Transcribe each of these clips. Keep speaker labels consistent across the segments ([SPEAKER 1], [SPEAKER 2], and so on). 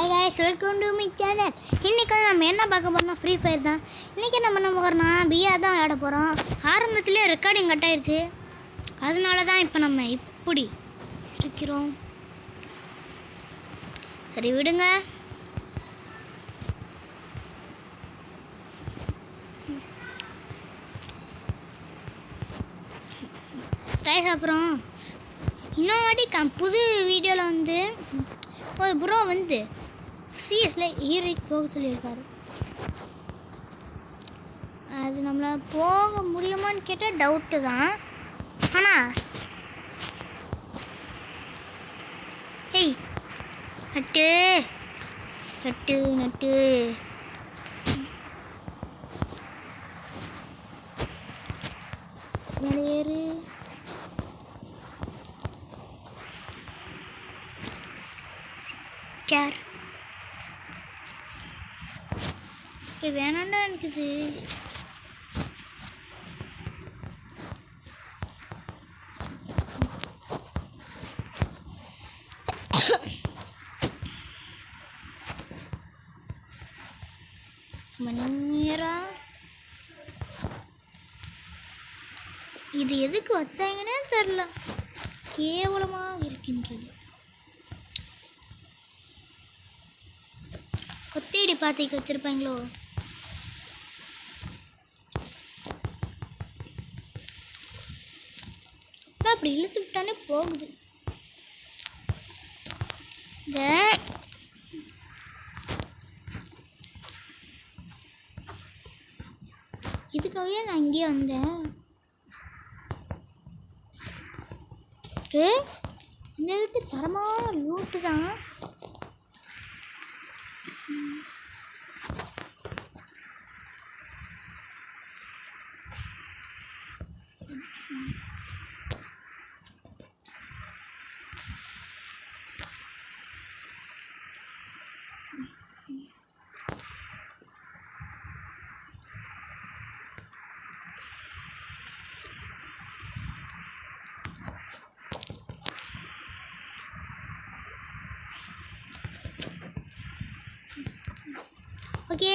[SPEAKER 1] Hi guys, welcome to my channel. இன்றைக்கி நம்ம என்ன பார்க்க போகிறோம்னா ஃப்ரீ ஃபயர் தான். இன்றைக்கி நம்ம என்ன போகிறோம்னா பிஆர் தான் விளையாட போகிறோம். ஆரம்பத்துலேயே ரெக்கார்டிங் கட் ஆயிடுச்சு, அதனால தான் இப்போ நம்ம இப்படி இருக்கிறோம். சரி விடுங்க. கைஸ் அப்புறம் இன்னொரு வாட்டி புது வீடியோவில் வந்து ஒரு ப்ரோ வந்து சிஎஸில் ஈரிக் போக சொல்லியிருக்காரு. அது நம்மளால் போக முடியுமான்னு கேட்டால் டவுட்டு தான். ஆனால் ஏய் நட்டு நட்டு நட்டு மேலே ஏறு. கேர் வேணாண்டா எனக்கு இது. மணிமேரா இது எதுக்கு வச்சாங்கன்னே தெரில, கேவலமாக இருக்கின்றது. கொத்தேடி பாத்திக்கு வச்சிருப்பாங்களோ. அப்படி இழுத்து விட்டானே போகுது. இதுக்காகவே நான் இங்கே வந்தேன். இந்த இடத்து தரமான லூட்டு தான். ஓகே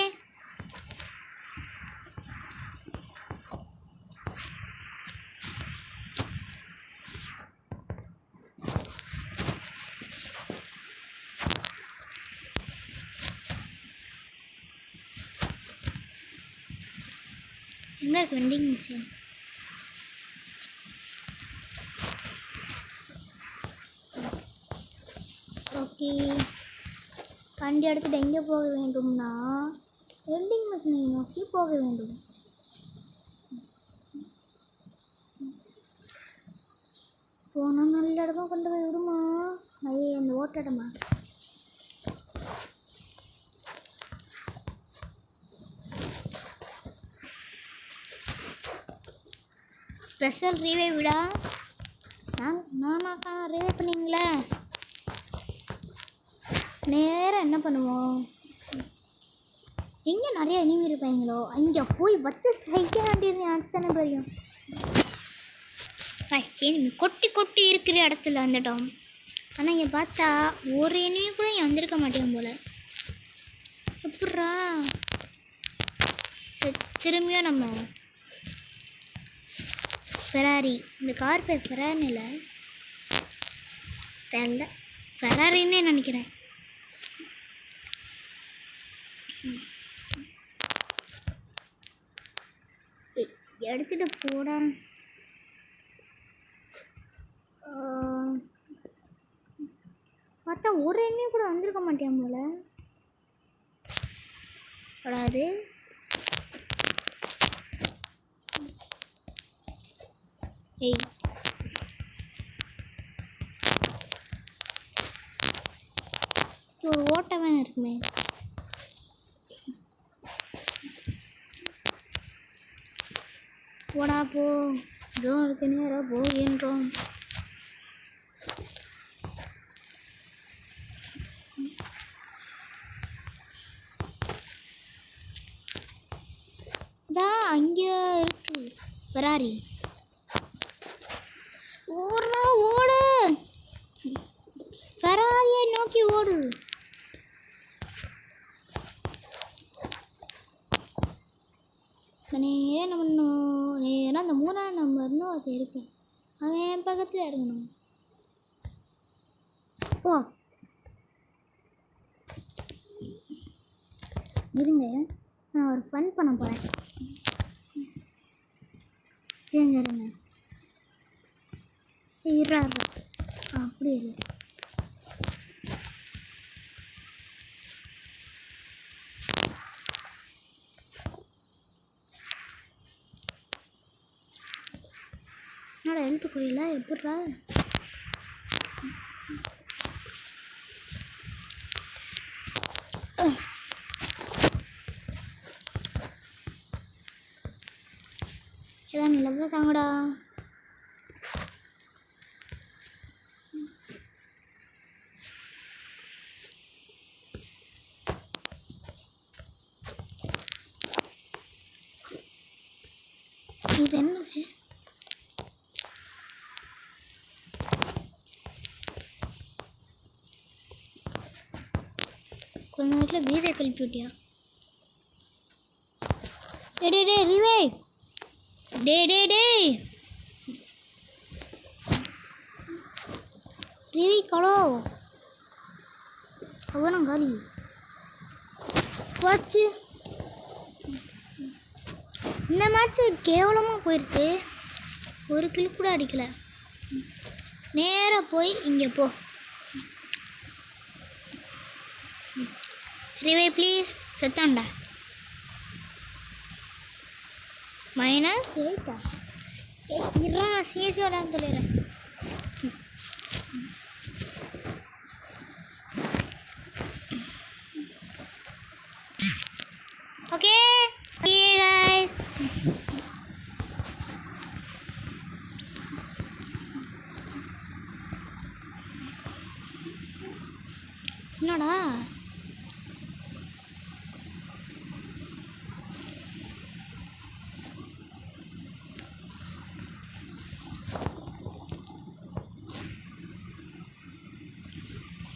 [SPEAKER 1] எங்கே இருக்கு வெண்டிங் மிஷின்? ஓகே, வண்டி எடுத்துட்டு எங்கே போக வேண்டும்னா வெண்டிங் மிஷினை நோக்கி போக வேண்டும். போனால் நல்ல இடமா கொண்டு போய் விடுமா? ஐயே அந்த ஓட்டடமா. ஸ்பெஷல் ரீவே விடா. நானாக்கா ரீவே பண்ணிங்களே. நேராக என்ன பண்ணுவோம், எங்கே நிறைய எனிமி இருப்பாங்களோ அங்கே போய் வச்சு சைக்க வேண்டியது அத்தனை பேரையும். எனிமி கொட்டி கொட்டி இருக்கிற இடத்துல வந்துட்டோம். ஆனால் இங்கே பார்த்தா ஒரு எனிமி கூட இங்கே வந்திருக்க மாட்டேன் போல். எப்பட்றா திரும்பியும் நம்ம ஃபெராரி, இந்த கார் பேர் ஃபெராரின்னு இல்லை தெரியல, ஃபெராரின்னே நினைக்கிறேன். எடுத்துட்டு போட பார்த்தா ஒரு எண்ணெயும் கூட வந்திருக்க மாட்டேன் போல. படாது ஏய் ஒரு ஓட்டமே இருக்குமே. போடா போ, ஜோன் இருக்கு நேராக போகின்றோம். அங்கே இருக்கு ஃபெராரி. ஓடு ஃபெராரியை நோக்கி ஓடு. நேராக என்ன பண்ணணும், நேராக அந்த 3ஆம் நம்பர்னு ஒருத்தர் இருப்பேன், அவன் பக்கத்தில் இருக்கணும். போ இருங்க, நான் ஒரு ஃபன் பண்ண போகிறேன். இருங்க இருங்க அப்படி இல்லை. என்னோட எழுத்து புரியல, எப்படிரா? ஏதா நல்லதாக தாங்கடா. இது என்னது? கொஞ்ச நேரத்தில் வீதை கழிப்பி விட்டியா? டே ரிவே, டே ரிவி கலோ அவனும் காலி போச்சு. இந்த மேட்ச் கேவலமாக போயிடுச்சு, ஒரு கில் கூட அடிக்கலை. நேராக போய் இங்கே போ. Revive please, செத்தாண்டா. -8 இருறா, சிஎஸ்சி விளையாண்டு சொல்லிடுறேன். ஓகே கைஸ், என்னடா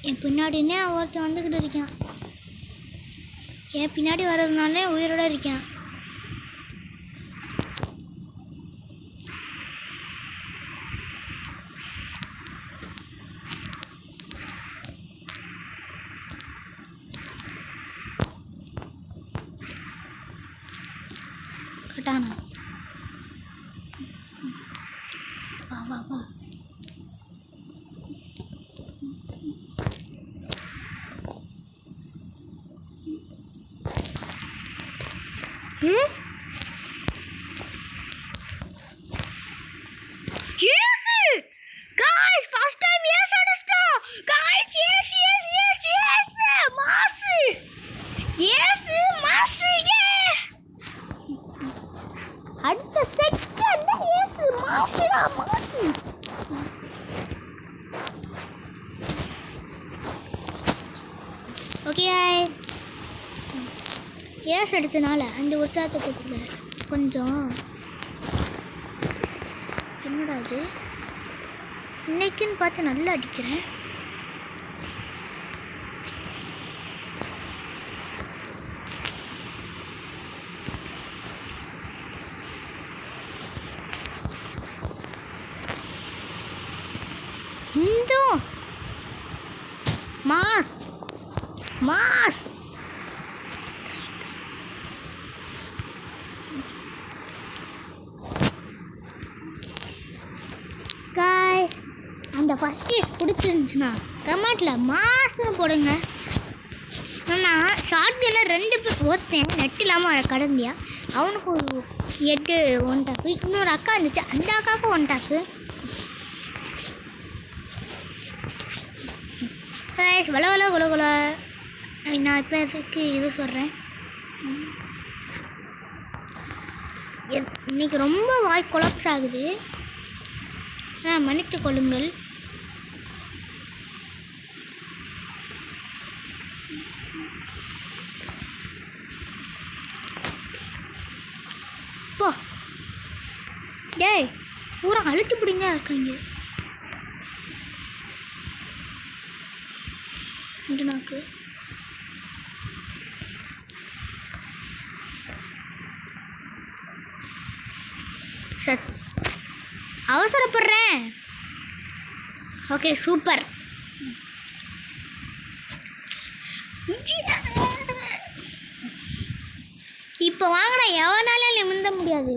[SPEAKER 1] என் பின்னாடினே ஒருத்தன் வந்துக்கிட்டு இருக்கான். என் பின்னாடி வர்றதுனாலே உயிரோட இருக்கேன். கட்டானா வா வா வா. அடுத்த செகண்ட் ஏசு மாசுடா மாசு. ஓகே ஏசு அடித்தனால அந்த உற்சாகத்தை கொடுக்கல கொஞ்சம். என்னடா இது, இன்னைக்குன்னு பார்த்து நல்லா அடிக்கிறேன். மாஸ் மாஸ் गाइस, அந்த ஃபர்ஸ்ட் இஸ் பிடிச்சிருந்துச்சுன்னா கமெண்ட்டில் மாஸ்னு போடுங்க. ஆனால் ஷார்ட் கன்னில் 2 பேர், ஒருத்தன் நெட் இல்லாமல் கடந்தியா, அவனுக்கு 8 1 டாப்பு, இன்னொரு அக்கா இருந்துச்சு, அந்த அக்காவுக்கு 1 டாப்பு. गाइस வள வள குல குல. நான் இப்போ இதுக்கு இது சொல்கிறேன், இன்னைக்கு ரொம்ப வாய் கொலாப்ஸ் ஆகுது, மன்னித்து கொள்ளுங்கள். போ டேய், பூரா அழுத்து பிடிங்க இருக்காங்க. நாக்கு சத் அவசரப்படுறேன். Okay super. இப்போ வாங்கினா எவனாலும் நிமிந்த முடியாது.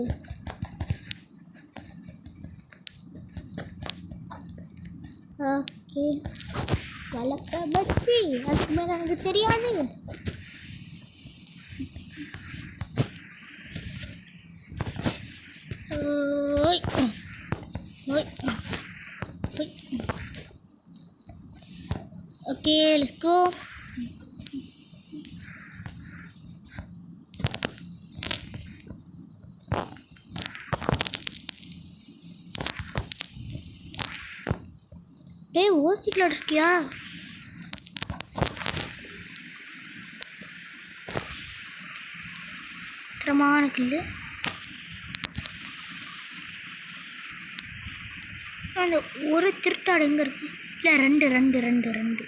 [SPEAKER 1] ஓகே வழக்க பச்சி அதுக்கு மேலே எனக்கு தெரியாது. ஓய் ஓய் ஓய். Okay let's go. டேய் ஓசிக்கில் அடிச்சிட்டியா? திறமான கில்லு. அந்த ஒரு திருட்டாடு எங்கே இருக்கு? இல்லை ரெண்டு ரெண்டு ரெண்டு ரெண்டு.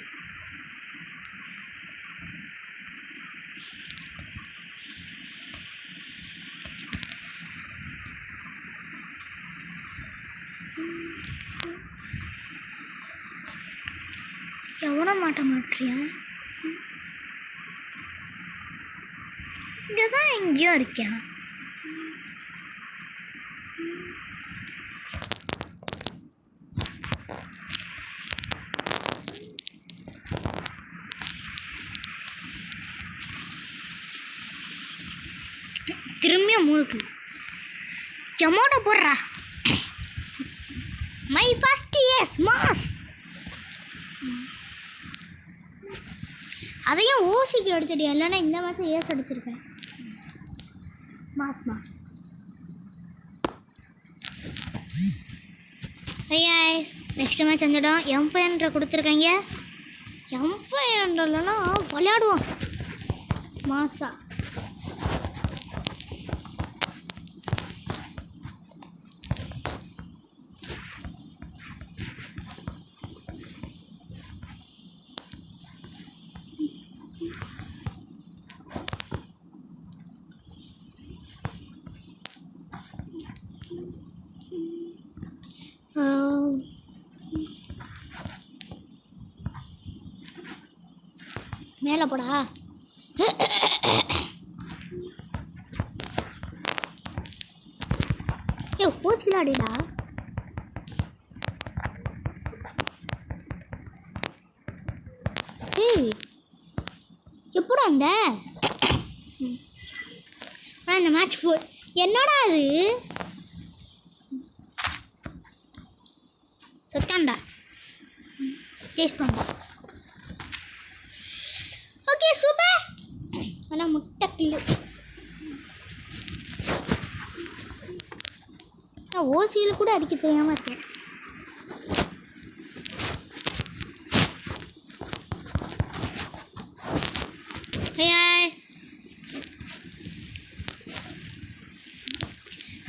[SPEAKER 1] எவனை மாட்ட மாட்டியா? இங்கே தான் எங்கேயோ இருக்கேன். திரும்பியும் 3 கிலோ ஜமோட்டோ போடுறா. My first ace mass. அதையும் ஓசிக்கு எடுத்துட்டியா? இல்லைன்னா இந்த மாதம் ஏஸ் எடுத்திருப்பேன். Mass mass. ஐயா நெக்ஸ்ட் மேட்ச் வந்துடும். M500 கொடுத்துருக்காங்க. M500லாம் விளையாடுவோம் மாசா. மேலே போடா. ஏ ஊசிலாடிடா. ஏய் எப்படா அந்த அந்த மேட்ச் என்னடா அது சொத்தாண்டா டேஸ்ட் பண்ணா. Okay super. ஆனால் முட்டை கில்லு. நான் ஓசியில் கூட அடிக்க தெரியாமல் இருக்கேன்.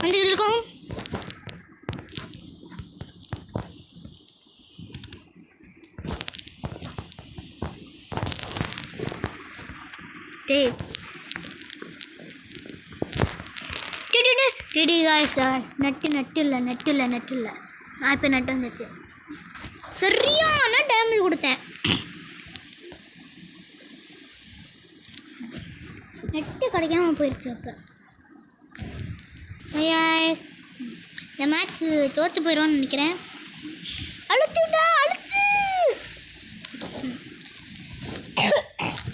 [SPEAKER 1] வந்துக்கிட்டு இருக்கோம். டேய் டிடி காய்ஸ் நட்டு இல்லை நான் இப்போ நட்டு வந்துச்சு. சரியான டேமேஜ் கொடுத்தேன். நெட்டு கிடைக்காம போயிடுச்சு. அப்போ இந்த மேட்ச் தோற்று போயிடுவான்னு நினைக்கிறேன். அழுத்துட்டா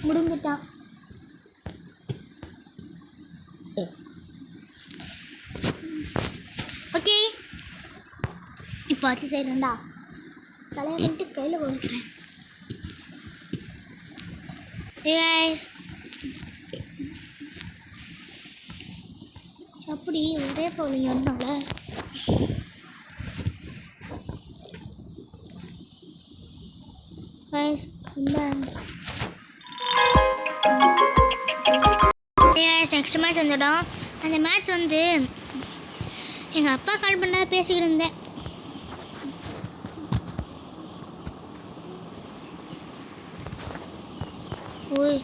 [SPEAKER 1] முடிஞ்சிட்டான். ஓகே இப்போ ஆச்சு செய்யறேன்டா. தலையை வந்துட்டு கையில் கொடுக்குறேன். அப்படி ஒரே பவுலிங் ஒன்றால நெக்ஸ்ட் மேட்ச் வந்துடும். அந்த மேட்ச் வந்து எங்கள் அப்பா கால் பண்ண பேசிக்கிட்டு இருந்தேன். ஓய்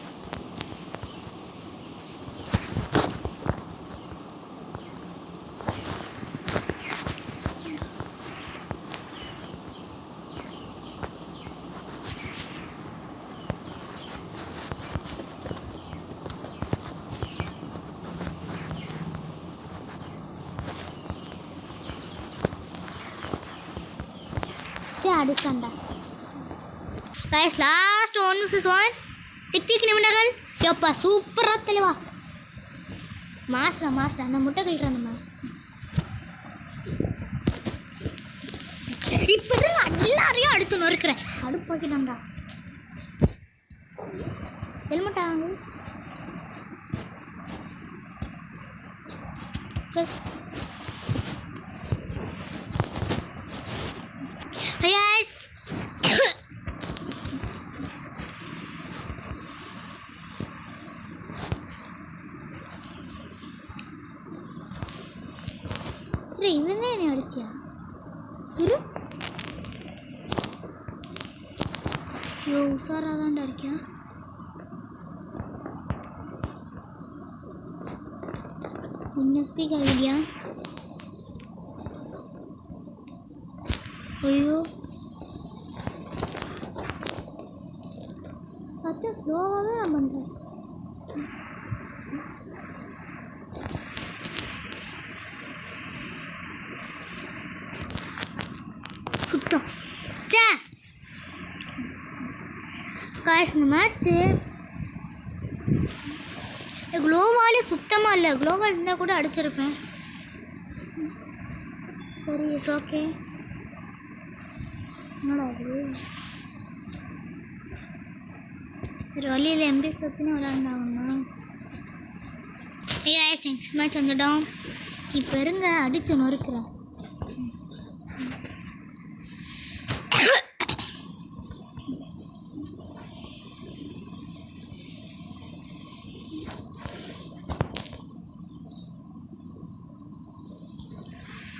[SPEAKER 1] அடிச்சாண்டா கைஸ். லாஸ்ட் 1 vs 1 திக் நிமிடங்கள். எப்பா சூப்பராக தெளிவா மாஸ்டர் அந்த முட்டை கழிக்கிறேன் நம்ம. இப்போ எல்லாரையும் அடுத்து நொறுக்கிறேன். அடுப்பாக்கிட்டான்டா. ஹெல்மெட் ஆகுது. ஐயாஸ் இவன் தான் என்னை அடிச்சியா? இரு ஐயோ உஷாராக தான்டா இருக்கேன். இன்னும் ஸ்பீக் ஆகிடியா? ஐயோ பார்த்தா ஸ்லோவாகவே நான் பண்ணுறேன். சுத்தம் சே காய்ஸ். இந்த மேட்ச்சு க்ளோவாலே சுத்தமாக இல்லை. க்ளோவால் இருந்தால் கூட அடிச்சிருப்பேன். சரி இட்ஸ் ஓகே. என்னடா அது ஒரு வழியில் எம்பி சத்துன்னு விளாண்டாங்கண்ணா. நெக்ஸ்ட் மேட்ச் வந்துட்டோம். இப்போ இருங்க அடித்து நொறுக்கிறேன்.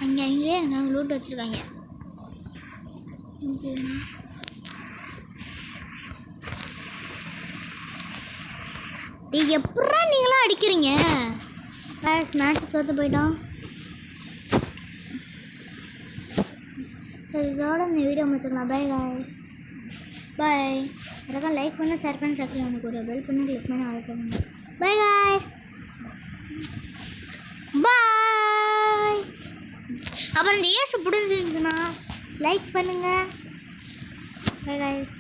[SPEAKER 1] அங்கேயே நாங்கள் லூட் வச்சுருக்காங்க. எப்படா நீங்களாம் அடிக்கிறீங்க? மேட்ச் தோற்று போயிட்டோம். சரி இதோட இந்த வீடியோ முடிச்சுக்கலாம். Bye guys. பாய். மறக்காம லைக் பண்ண ஷேர் பண்ணி சப்ஸ்கிரைப் பண்ணி கூட பெல் பண்ணி கிளிக் பண்ணி ஆல் பண்ணுங்க. Bye guys. பாய். அப்புறம் இந்த ஏசு பிடிச்சிருந்துச்சுன்னா லைக் பண்ணுங்கள். Bye guys.